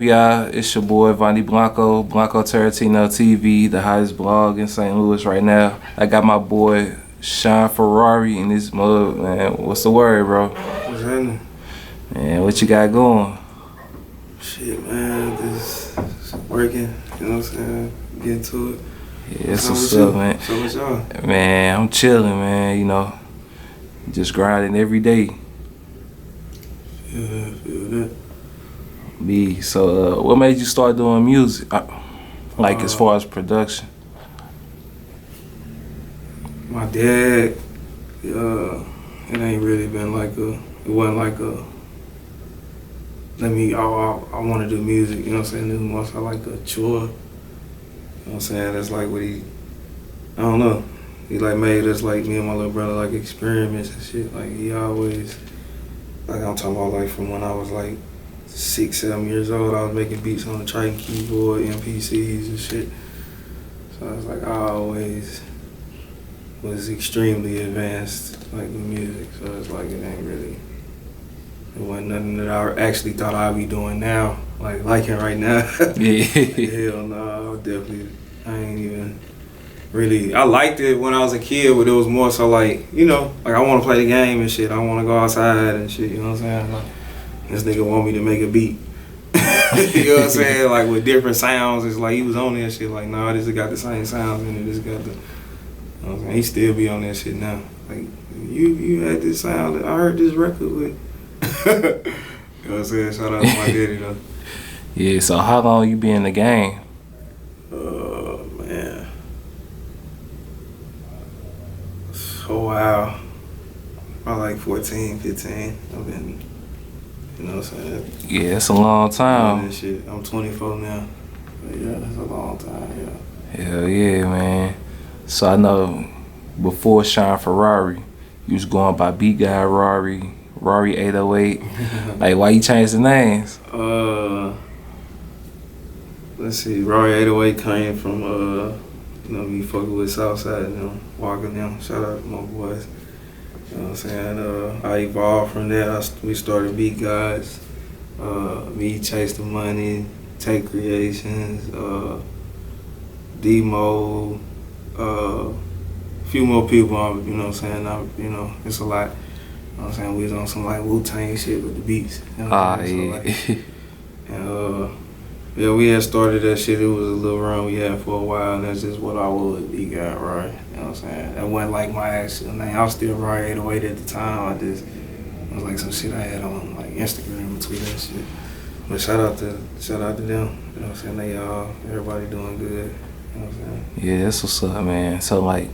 Yeah, it's your boy Vonnie Blanco, Blanco Tarantino TV, the hottest blog in St. Louis right now. I got my boy Shawn Ferrari in this mug, man. What's the word, bro? What's happening? Man, what you got going? Shit, man, just working, you know what I'm saying? Getting to it. Yeah, that's what's up, man. So what's y'all? Man, I'm chilling, man, you know. Just grinding every day. Yeah, I feel that. Me. So, what made you start doing music? Like, as far as production? My dad, it ain't really been like it wasn't like I want to do music, you know what I'm saying? It was more so like a chore, you know what I'm saying? That's like what I don't know. He like made us, like me and my little brother, like experiments and shit. Like he always, like I'm talking about like from when I was like 6, 7 years old, I was making beats on the Triton keyboard, MPCs and shit. So I was like, I always was extremely advanced, like with music. So it's like it wasn't nothing that I actually thought I'd be doing now, like liking right now. Yeah. Hell no, I ain't even really. I liked it when I was a kid, but it was more so like, you know, like I want to play the game and shit. I want to go outside and shit, you know what I'm saying? Like, this nigga want me to make a beat. You know what I'm saying? Like with different sounds. It's like he was on that shit. Like, nah, this got the same sounds in it. This got the. You know what I'm saying? He still be on that shit now. Like, you had this sound that I heard this record with. You know what I'm saying? Shout out to my daddy though. Yeah, so how long you been in the game? Man. Oh, wow. Probably like 14, 15. I've been, you know what I'm saying? Yeah, it's a long time. Shit. I'm 24 now. But yeah, that's a long time, yeah. Hell yeah, man. So I know before Shawn Ferrari, you was going by Beat Guy Rari 808. Like, why you changed the names? Let's see, Rari 808 came from, you know, me fucking with Southside, you know, walking them. Shout out to my boys. You know what I'm saying? I evolved from there. We started Beat Guys. Me, Chase the Money, Take Creations, Demo, a few more people, you know what I'm saying? You know, it's a lot. You know what I'm saying? We was on some like Wu-Tang shit with the beats. You know what I'm saying? Yeah. So, like, and yeah, we had started that shit. It was a little run we had for a while, and that's just what I would be, got right. You know what I'm saying? That wasn't like my actual name. I was still Rari 808 at the time. It was like some shit I had on like Instagram and Twitter and shit. But shout out to them. You know what I'm saying? They everybody doing good. You know what I'm saying? Yeah, that's what's up, man. So like,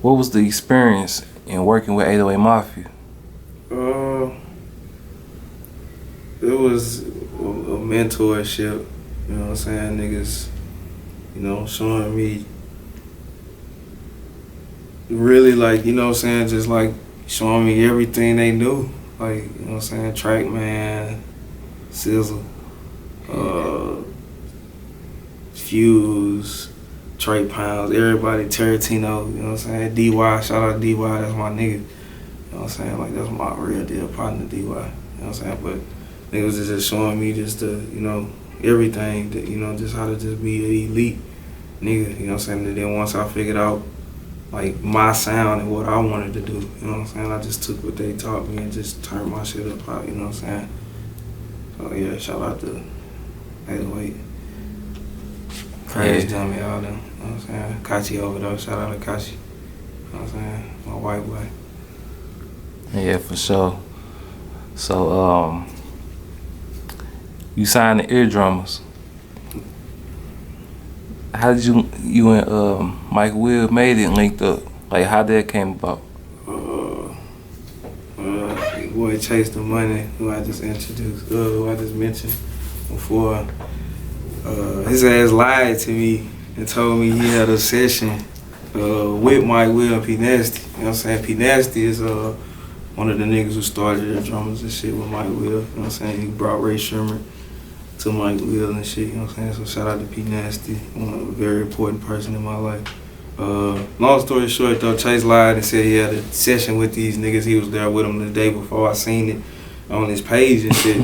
what was the experience in working with 808 Mafia? It was a mentorship, you know what I'm saying? Niggas, you know, showing me really like, you know what I'm saying, just like showing me everything they knew. Like, you know what I'm saying, Trackman, Sizzle, Fuse, Trey Pounds, everybody, Tarantino, you know what I'm saying, DY, shout out to DY, that's my nigga. You know what I'm saying, like that's my real deal partner, DY, you know what I'm saying, but niggas was just showing me just the, you know, everything, that, you know, just how to just be an elite nigga, you know what I'm saying? And then once I figured out, like, my sound and what I wanted to do, you know what I'm saying? I just took what they taught me and just turned my shit up out, you know what I'm saying? So, yeah, shout out to 808. Crazy dummy, all them, you know what I'm saying? Kachi over there, shout out to Kachi, you know what I'm saying? My white boy. Yeah, for sure. So, you signed the EarDrummers. How did you and Mike Will made it linked up? Like, how that came about? Boy Chase the Money, who I just introduced, who I just mentioned before. His ass lied to me and told me he had a session with Mike Will and P Nasty. You know what I'm saying? P Nasty is one of the niggas who started EarDrummers and shit with Mike Will. You know what I'm saying? He brought Ray Sherman to Mike Will and shit, you know what I'm saying? So shout out to P Nasty, a very important person in my life. Long story short though, Chase lied and said he had a session with these niggas. He was there with them the day before. I seen it on his page and shit.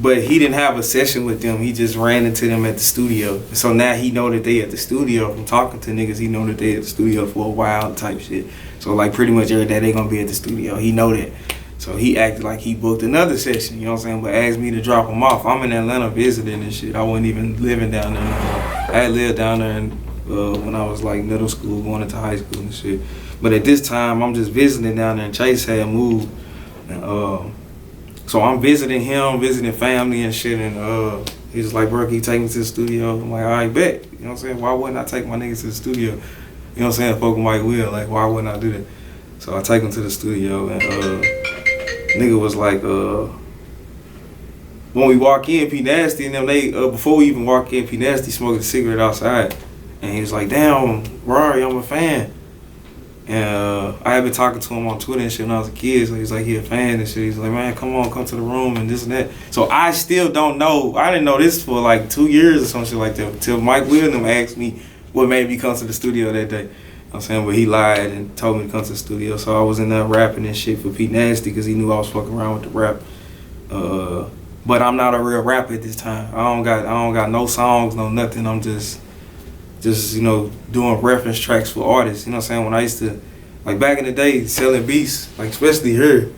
But he didn't have a session with them. He just ran into them at the studio. So now he know that they at the studio. From talking to niggas, he know that they at the studio for a while type shit. So like pretty much every day they gonna be at the studio. He know that. So he acted like he booked another session, you know what I'm saying? But asked me to drop him off. I'm in Atlanta visiting and shit. I wasn't even living down there. I had lived down there when I was like middle school, going into high school and shit. But at this time, I'm just visiting down there, and Chase had moved. And, so I'm visiting him, visiting family and shit, and he was like, bro, can you take me to the studio? I'm like, all right, bet. You know what I'm saying? Why wouldn't I take my niggas to the studio? You know what I'm saying? Fucking Mike Will, like, why wouldn't I do that? So I take him to the studio, and nigga was like, when we walk in, P Nasty and them, they before we even walk in, P Nasty smoking a cigarette outside, and he was like, damn, Rory, I'm a fan. And I had been talking to him on Twitter and shit when I was a kid, so he's like, he a fan and shit. He's like, man, come on, come to the room and this and that. So I still don't know. I didn't know this for like 2 years or some shit like that until Mike Williams asked me what made me come to the studio that day. You know what I'm saying? But he lied and told me to come to the studio. So I was in there rapping and shit for Pete Nasty because he knew I was fucking around with the rap. But I'm not a real rapper at this time. I don't got no songs, no nothing. I'm just you know, doing reference tracks for artists. You know what I'm saying? When I used to, like back in the day, selling beats, like especially here,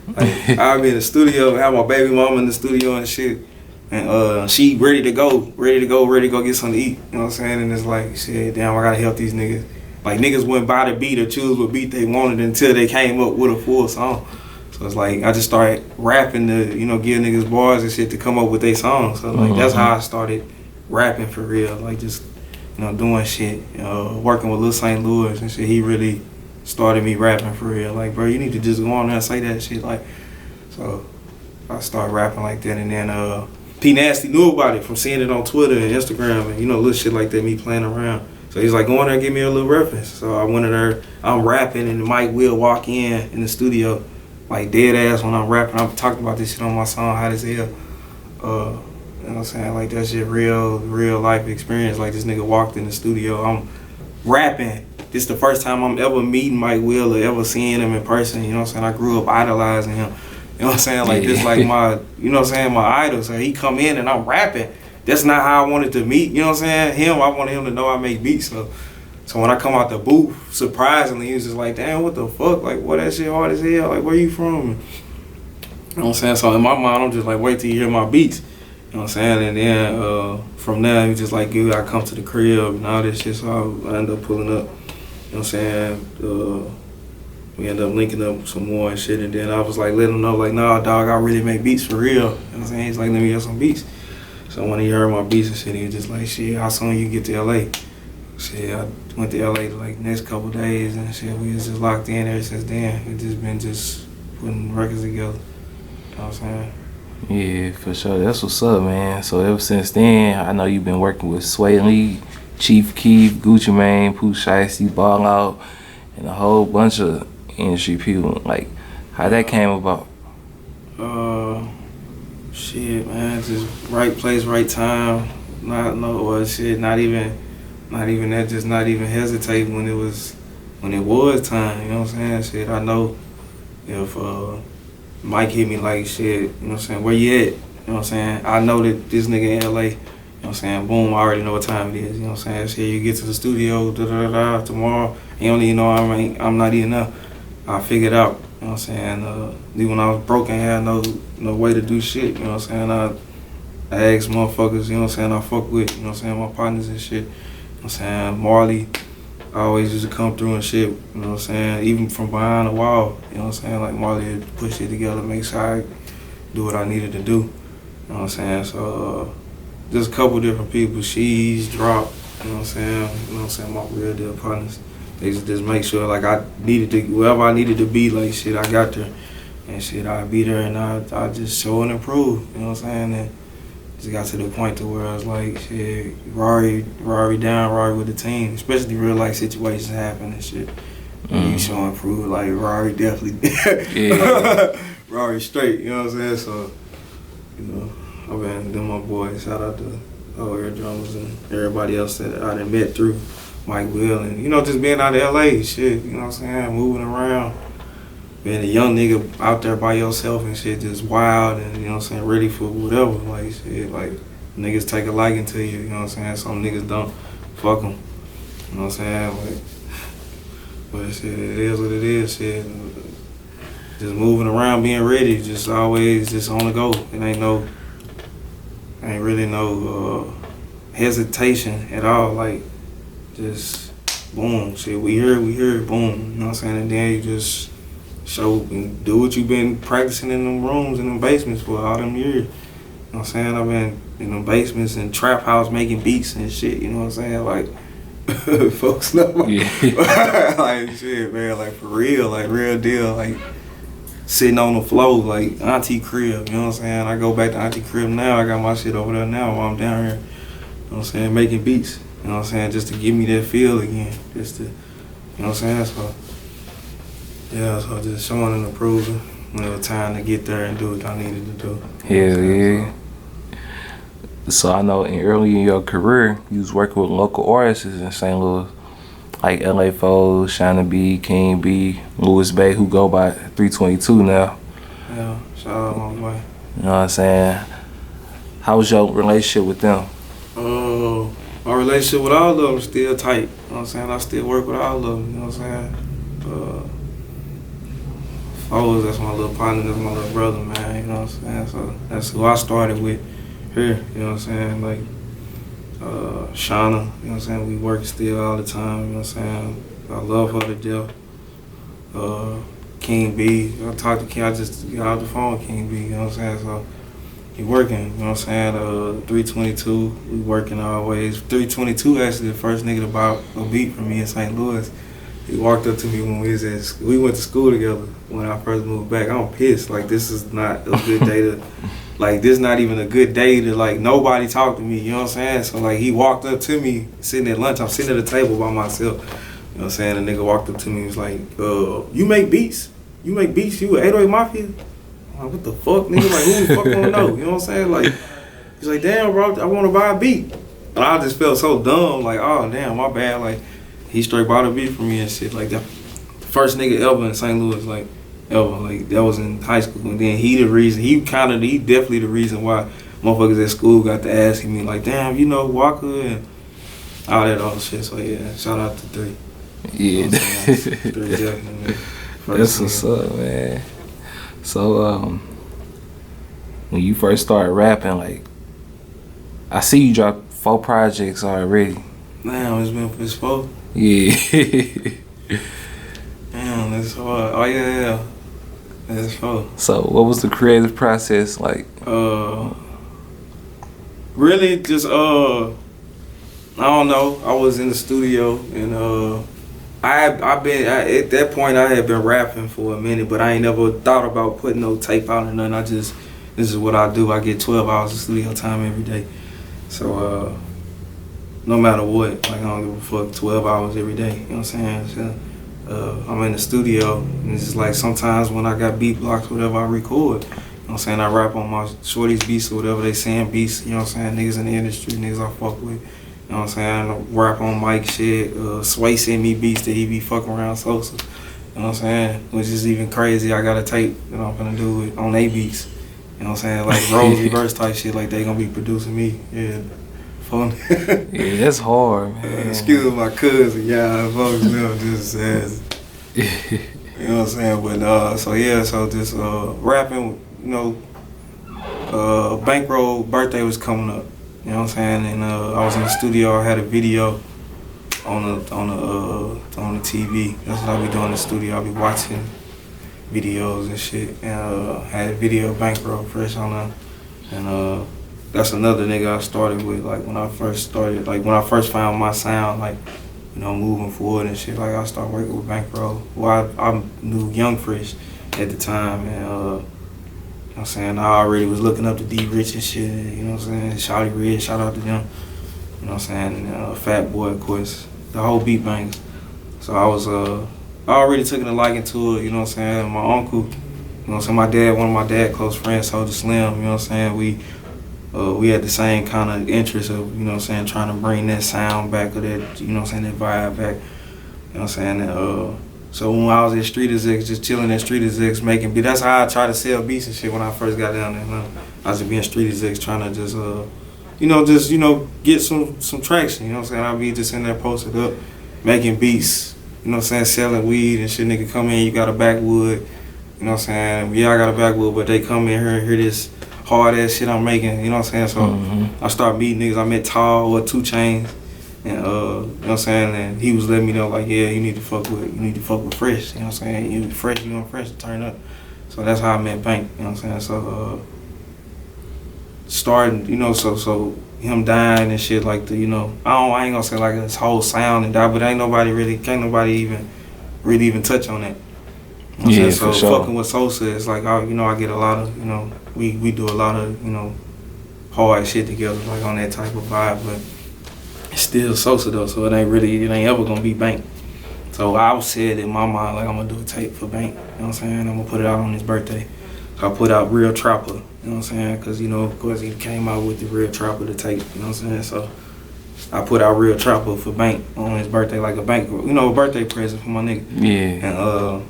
like I'd be in the studio, have my baby mama in the studio and shit, and she ready to go get something to eat. You know what I'm saying? And it's like, shit, damn, I gotta help these niggas. Like niggas wouldn't buy the beat or choose what beat they wanted until they came up with a full song. So it's like I just started rapping to, you know, give niggas bars and shit to come up with their songs. So like that's how I started rapping for real, like just, you know, doing shit, working with Lil St. Louis and shit. He really started me rapping for real. Like, bro, you need to just go on there and say that shit. Like, so I started rapping like that, and then P Nasty knew about it from seeing it on Twitter and Instagram and, you know, little shit like that, me playing around. So he's like, go in there and give me a little reference. So I went in there, I'm rapping, and Mike will walk in the studio, like dead ass when I'm rapping. I'm talking about this shit on my song, Hot as Hell. You know what I'm saying? Like, that shit real life experience. Like, this nigga walked in the studio, I'm rapping. This the first time I'm ever meeting Mike Will or ever seeing him in person. You know what I'm saying? I grew up idolizing him. You know what I'm saying? Like, this like my, you know what I'm saying, my idol. So he come in and I'm rapping. That's not how I wanted to meet, you know what I'm saying? I wanted him to know I make beats. So when I come out the booth, surprisingly, he was just like, damn, what the fuck? Like, what, that shit hard as hell? Like, where you from? You know what I'm saying? So in my mind, I'm just like, wait till you hear my beats. You know what I'm saying? And then from there, he was just like, dude, I come to the crib and all this shit. So I ended up pulling up. You know what I'm saying? We ended up linking up some more and shit. And then I was like, letting him know, like, nah, dog, I really make beats for real. You know what I'm saying? He's like, let me hear some beats. So when he heard my beats and shit, he was just like, shit, how soon you get to LA? Shit, I went to LA like next couple days and shit. We was just locked in ever since then. We just been putting records together. You know what I'm saying? Yeah, for sure. That's what's up, man. So ever since then, I know you've been working with Swae Lee, Chief Keef, Gucci Mane, Pooh Shiesty, Ballout, and a whole bunch of industry people. Like, how that came about? Shit, man, just right place, right time. Not even that. Just not even hesitate when it was time. You know what I'm saying? Shit, I know if Mike hit me like, shit, you know what I'm saying, where you at? You know what I'm saying? I know that this nigga in LA, you know what I'm saying, boom, I already know what time it is, you know what I'm saying? Shit, you get to the studio, tomorrow, you don't even know I'm not even up. I figured out, you know what I'm saying? When I was broke and had no way to do shit, you know what I'm saying? I asked motherfuckers, you know what I'm saying, I fuck with, you know what I'm saying, my partners and shit. You know what I'm saying? Marley, I always used to come through and shit, you know what I'm saying? Even from behind the wall, you know what I'm saying? Like Marley would push it together, make sure I do what I needed to do. You know what I'm saying? So just a couple different people, She's Drop, you know what I'm saying? You know what I'm saying? My real deal partners. They used to just make sure like I needed to, wherever I needed to be, like shit, I got there. And shit, I'd be there and I just show and improve, you know what I'm saying? And just got to the point to where I was like, shit, Rory down, Rory with the team, especially real life situations happen and shit. You show and prove, like Rory definitely, Rory straight, you know what I'm saying? So, you know, I've been doing my boys. Shout out to all EarDrummers and everybody else that I done met through. Mike Will, and, you know, just being out of LA, shit, you know what I'm saying, moving around. You know what I'm saying? Marley, I always used to come through and shit, you know what I'm saying? My real deal partners. They used to just make sure like I needed to, wherever I needed to be, like shit, I got there. And shit, I be there and I just show and improve, you know what I'm saying? And just got to the point to where I was like, shit, Rory down, Rory with the team, especially real life situations happen and shit. You show and prove, like Rory definitely, Yeah. being a young nigga out there by yourself and shit, just wild and, you know what I'm saying, ready for whatever. Like, shit, like, niggas take a liking to you, you know what I'm saying? Some niggas don't. Fuck them. You know what I'm saying? Like, but shit, it is what it is, shit. Just moving around, being ready, just always just on the go. It ain't really no hesitation at all. Like, just boom, shit, we here, boom. You know what I'm saying? And then you just show and do what you've been practicing in them rooms, in them basements for all them years. You know what I'm saying? I've been in them basements and trap house making beats and shit, you know what I'm saying? Like, folks know. Like, shit, man, like, for real, like, real deal, like, sitting on the floor, like, auntie crib, you know what I'm saying? I go back to auntie crib now, I got my shit over there now while I'm down here, you know what I'm saying, making beats, you know what I'm saying, just to give me that feel again, just to, you know what I'm saying, so, yeah, so just showing and approving when it was time to get there and do what I needed to do. Hell yeah. So I know early in your career, you was working with local artists in St. Louis, like LA Foes, Shana B, King B, Lewis Bey, who go by 322 now. Yeah, shout out my boy. You know what I'm saying? How was your relationship with them? My relationship with all of them still tight. You know what I'm saying? I still work with all of them, you know what I'm saying? Foes, that's my little partner, that's my little brother, man, you know what I'm saying? So that's who I started with here, you know what I'm saying? Like, Shana, you know what I'm saying? We work still all the time, you know what I'm saying? I love her to death. King B, I talked to King, I just got off the phone with King B, you know what I'm saying? So he working, you know what I'm saying? 322, we working always. 322 actually the first nigga to buy a beat from me in St. Louis. He walked up to me when we was at school. We went to school together when I first moved back. I'm pissed, like this is not a good day to, like this not even a good day to like nobody talk to me, you know what I'm saying? So like he walked up to me sitting at lunch, I'm sitting at a table by myself, you know what I'm saying? The nigga walked up to me and was like, you make beats? You make beats? You with 808 Mafia? I'm like, what the fuck, nigga? Like, who the fuck wanna know? You know what I'm saying? Like, he's like, damn, bro, I wanna buy a beat. And I just felt so dumb, like, oh, damn, my bad. Like, he straight bought a beat for me and shit. Like, that first nigga ever in St. Louis, like, ever. Like, that was in high school. And then he definitely the reason why motherfuckers at school got to asking me, like, damn, you know Walker and all that other shit. So, yeah, shout out to 3. Yeah. 3 definitely. That's what's up, man. So, when you first started rapping, like, I see you dropped 4 projects already. Damn, it's 4? Yeah. Damn, that's hard. Oh, yeah. That's 4. So, what was the creative process like? Really just, I don't know. I was in the studio and, at that point I had been rapping for a minute, but I ain't never thought about putting no tape out or nothing. This is what I do. I get 12 hours of studio time every day. So, no matter what, like I don't give a fuck, 12 hours every day, you know what I'm saying? So, I'm in the studio, and it's just like sometimes when I got beat blocks or whatever, I record. You know what I'm saying? I rap on my shorties beats or whatever they saying beats, you know what I'm saying? Niggas in the industry, niggas I fuck with. You know what I'm saying? I rap on Mike shit. Swae send me beats that he be fucking around Sosa. You know what I'm saying? Which is even crazy. I got a tape that I'm gonna do it on they beats. You know what I'm saying? Like Rose Reverse type shit, like they gonna be producing me. Yeah. Fun. Yeah, that's hard, man. Excuse my cousin, yeah, folks know just says. You know what I'm saying? But so just rapping, you know, Bankroll birthday was coming up. You know what I'm saying? And I was in the studio. I had a video on the TV. That's what I be doing in the studio. I be watching videos and shit. And had a video of Bankroll fresh on there. And that's another nigga I started with. Like when I first started, like when I first found my sound, like you know, moving forward and shit. Like I started working with Bankroll. Well, I knew Young Fresh at the time, and you know what I'm saying, I already was looking up to D Rich and shit, you know what I'm saying, Shawty Red, shout out to them, you know what I'm saying, and Fat Boy, of course, the whole beat bangs. So I already took a liking to it, you know what I'm saying, my uncle, you know what I'm saying, my dad, one of my dad's close friends, Soldier Slim, you know what I'm saying, we had the same kind of interest of, you know what I'm saying, trying to bring that sound back or that, you know what I'm saying, that vibe back, you know what I'm saying, and So when I was at Street Execs, just chilling at Street Execs, making beats. That's how I try to sell beats and shit when I first got down there. I was just being Street Execs, trying to just, get some traction. You know what I'm saying? I'll be just in there posted up, making beats. You know what I'm saying? Selling weed and shit. Nigga come in, you got a backwood. You know what I'm saying? Yeah, I got a backwood, but they come in here and hear this hard ass shit I'm making. You know what I'm saying? So I start meeting niggas. I met Tall or 2 Chainz. And you know what I'm saying, and he was letting me know like, yeah, you need to fuck with Fresh. You know what I'm saying? You Fresh, you want Fresh to turn up. So that's how I met Bank. You know what I'm saying? So starting, you know, so him dying and shit like the, you know, I ain't gonna say like his whole sound and die, but can't nobody even touch on that. You know yeah, so for sure. Fucking with Sosa, it's like I get a lot of, you know, we do a lot of, you know, hard shit together, like on that type of vibe, but it's still Sosa though, so it ain't ever gonna be Bank. So I said in my mind, like, I'm gonna do a tape for Bank, you know what I'm saying? I'm gonna put it out on his birthday. So I put out Real Trapper, you know what I'm saying? Because, you know, of course he came out with the Real Trapper, the tape, you know what I'm saying? So I put out Real Trapper for Bank on his birthday, like a Bank, you know, a birthday present for my nigga. Yeah. And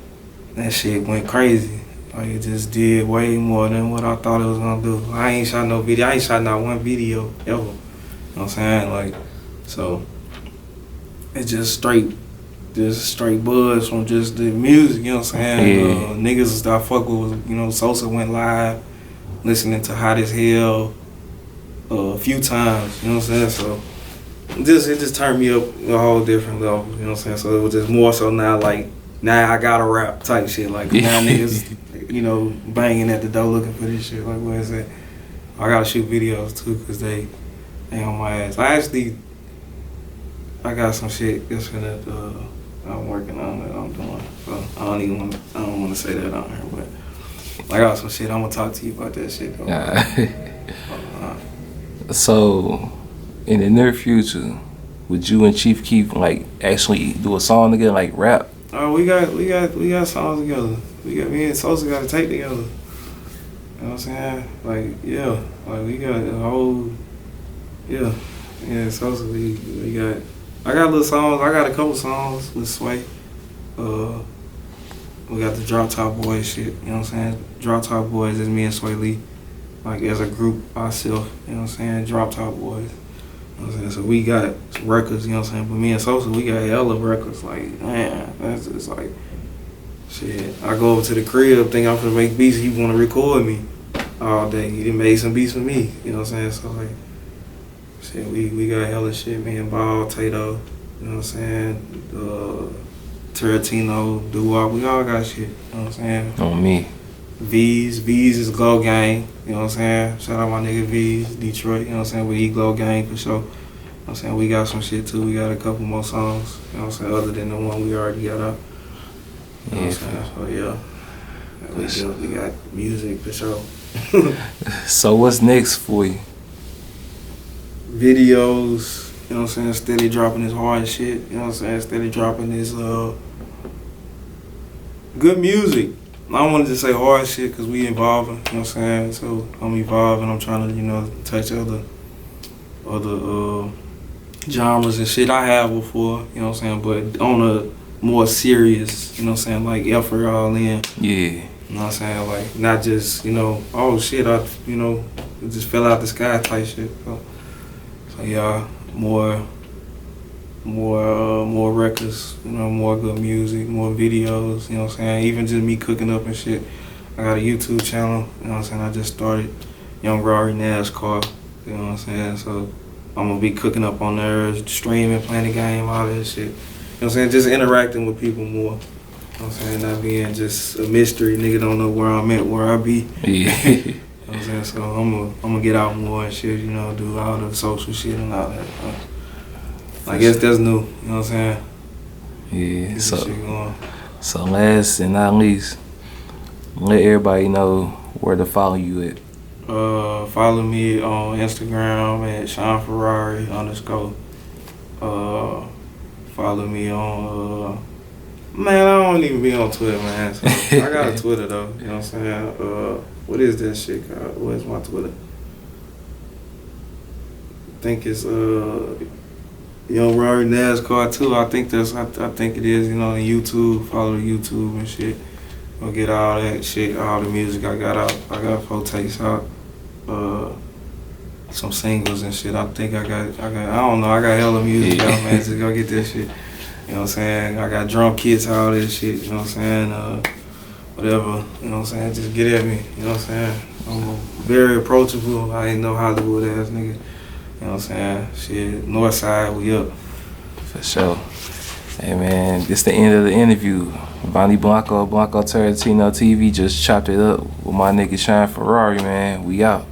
that shit went crazy. Like, it just did way more than what I thought it was gonna do. I ain't shot no video. I ain't shot not one video ever. You know what I'm saying? Like, so it's just straight buzz from just the music, you know what I'm saying? Niggas that I fuck with was, you know, Sosa went live, listening to Hot as Hell a few times, you know what I'm saying? So it just turned me up a whole different level, you know what I'm saying? So it was just more so now, like, now I gotta rap type shit. Like, now niggas, you know, banging at the door looking for this shit. Like, what is that? I gotta shoot videos too, cause they on my ass. I got some shit that's gonna I'm working on that I'm doing. So I don't wanna say that on here, but I got some shit. I'm gonna talk to you about that shit though. So in the near future, would you and Chief Keef like actually do a song together, like rap? We got songs together. Me and Sosa got a tape together. You know what I'm saying? Like, yeah. Like, we got a whole, yeah. Yeah, Sosa, we got, I got little songs. I got a couple songs with Swae. We got the Drop Top Boys shit, you know what I'm saying? Drop Top Boys is me and Swae Lee. Like, as a group, ourselves, you know what I'm saying? Drop Top Boys. You know what I'm saying? So we got some records, you know what I'm saying? But me and Sosa, we got hella records. Like, man, that's just like, shit. I go over to the crib, think I'm gonna make beats, he wanna record me all day. He done made some beats for me, you know what I'm saying? So like, shit, we got hella shit, me and Ball, Tato, you know what I'm saying? Tarantino, Doo-Wop, we all got shit, you know what I'm saying? On me. V's is Glow Gang, you know what I'm saying? Shout out my nigga V's, Detroit, you know what I'm saying? We Glow Gang for sure. You know what I'm saying? We got some shit too, we got a couple more songs, you know what I'm saying? Other than the one we already got out. You know what I'm saying? So yeah. We got music for sure. So what's next for you? Videos, you know what I'm saying? Steady dropping this hard shit, you know what I'm saying? Steady dropping this good music. I don't want to just say hard shit because we evolving, you know what I'm saying? So I'm evolving, I'm trying to, you know, touch other genres and shit I have before, you know what I'm saying? But on a more serious, you know what I'm saying, like effort all in. Yeah. You know what I'm saying? Like, not just, you know, oh shit, it just fell out the sky type shit. So yeah, more records, you know, more good music, more videos, you know what I'm saying? Even just me cooking up and shit. I got a YouTube channel, you know what I'm saying? I just started Young Rory NASCAR, you know what I'm saying? So I'm gonna be cooking up on there, streaming, playing the game, all that shit. You know what I'm saying? Just interacting with people more. You know what I'm saying? Not being just a mystery, nigga don't know where I'm at, where I be. Yeah. You know what I'm saying? So I'm gonna get out more and shit, you know, do all the social shit and all that. I guess that's new, you know what I'm saying? Yeah, so last and not least, let everybody know where to follow you at. Follow me on Instagram at Shawn Ferrari _ follow me on, man, I don't even be on Twitter, man. So I got a Twitter though, you know what I'm saying? What is that shit called? What is my Twitter? I think it's, Young Ferrari NASCAR too. I think it is, you know, on YouTube. Follow the YouTube and shit. Gonna get all that shit, all the music I got out. I got 4 takes out. Some singles and shit. I think I don't know, I got hella music out, man. Just go get this shit. You know what I'm saying? I got drum kits, all this shit, you know what I'm saying? Whatever, you know what I'm saying? Just get at me, you know what I'm saying? I'm very approachable. I ain't no Hollywood ass nigga. You know what I'm saying? Shit, North Side, we up. For sure. Hey man, this the end of the interview. Blanco Tarantino TV just chopped it up with my nigga Shawn Ferrari, man. We out.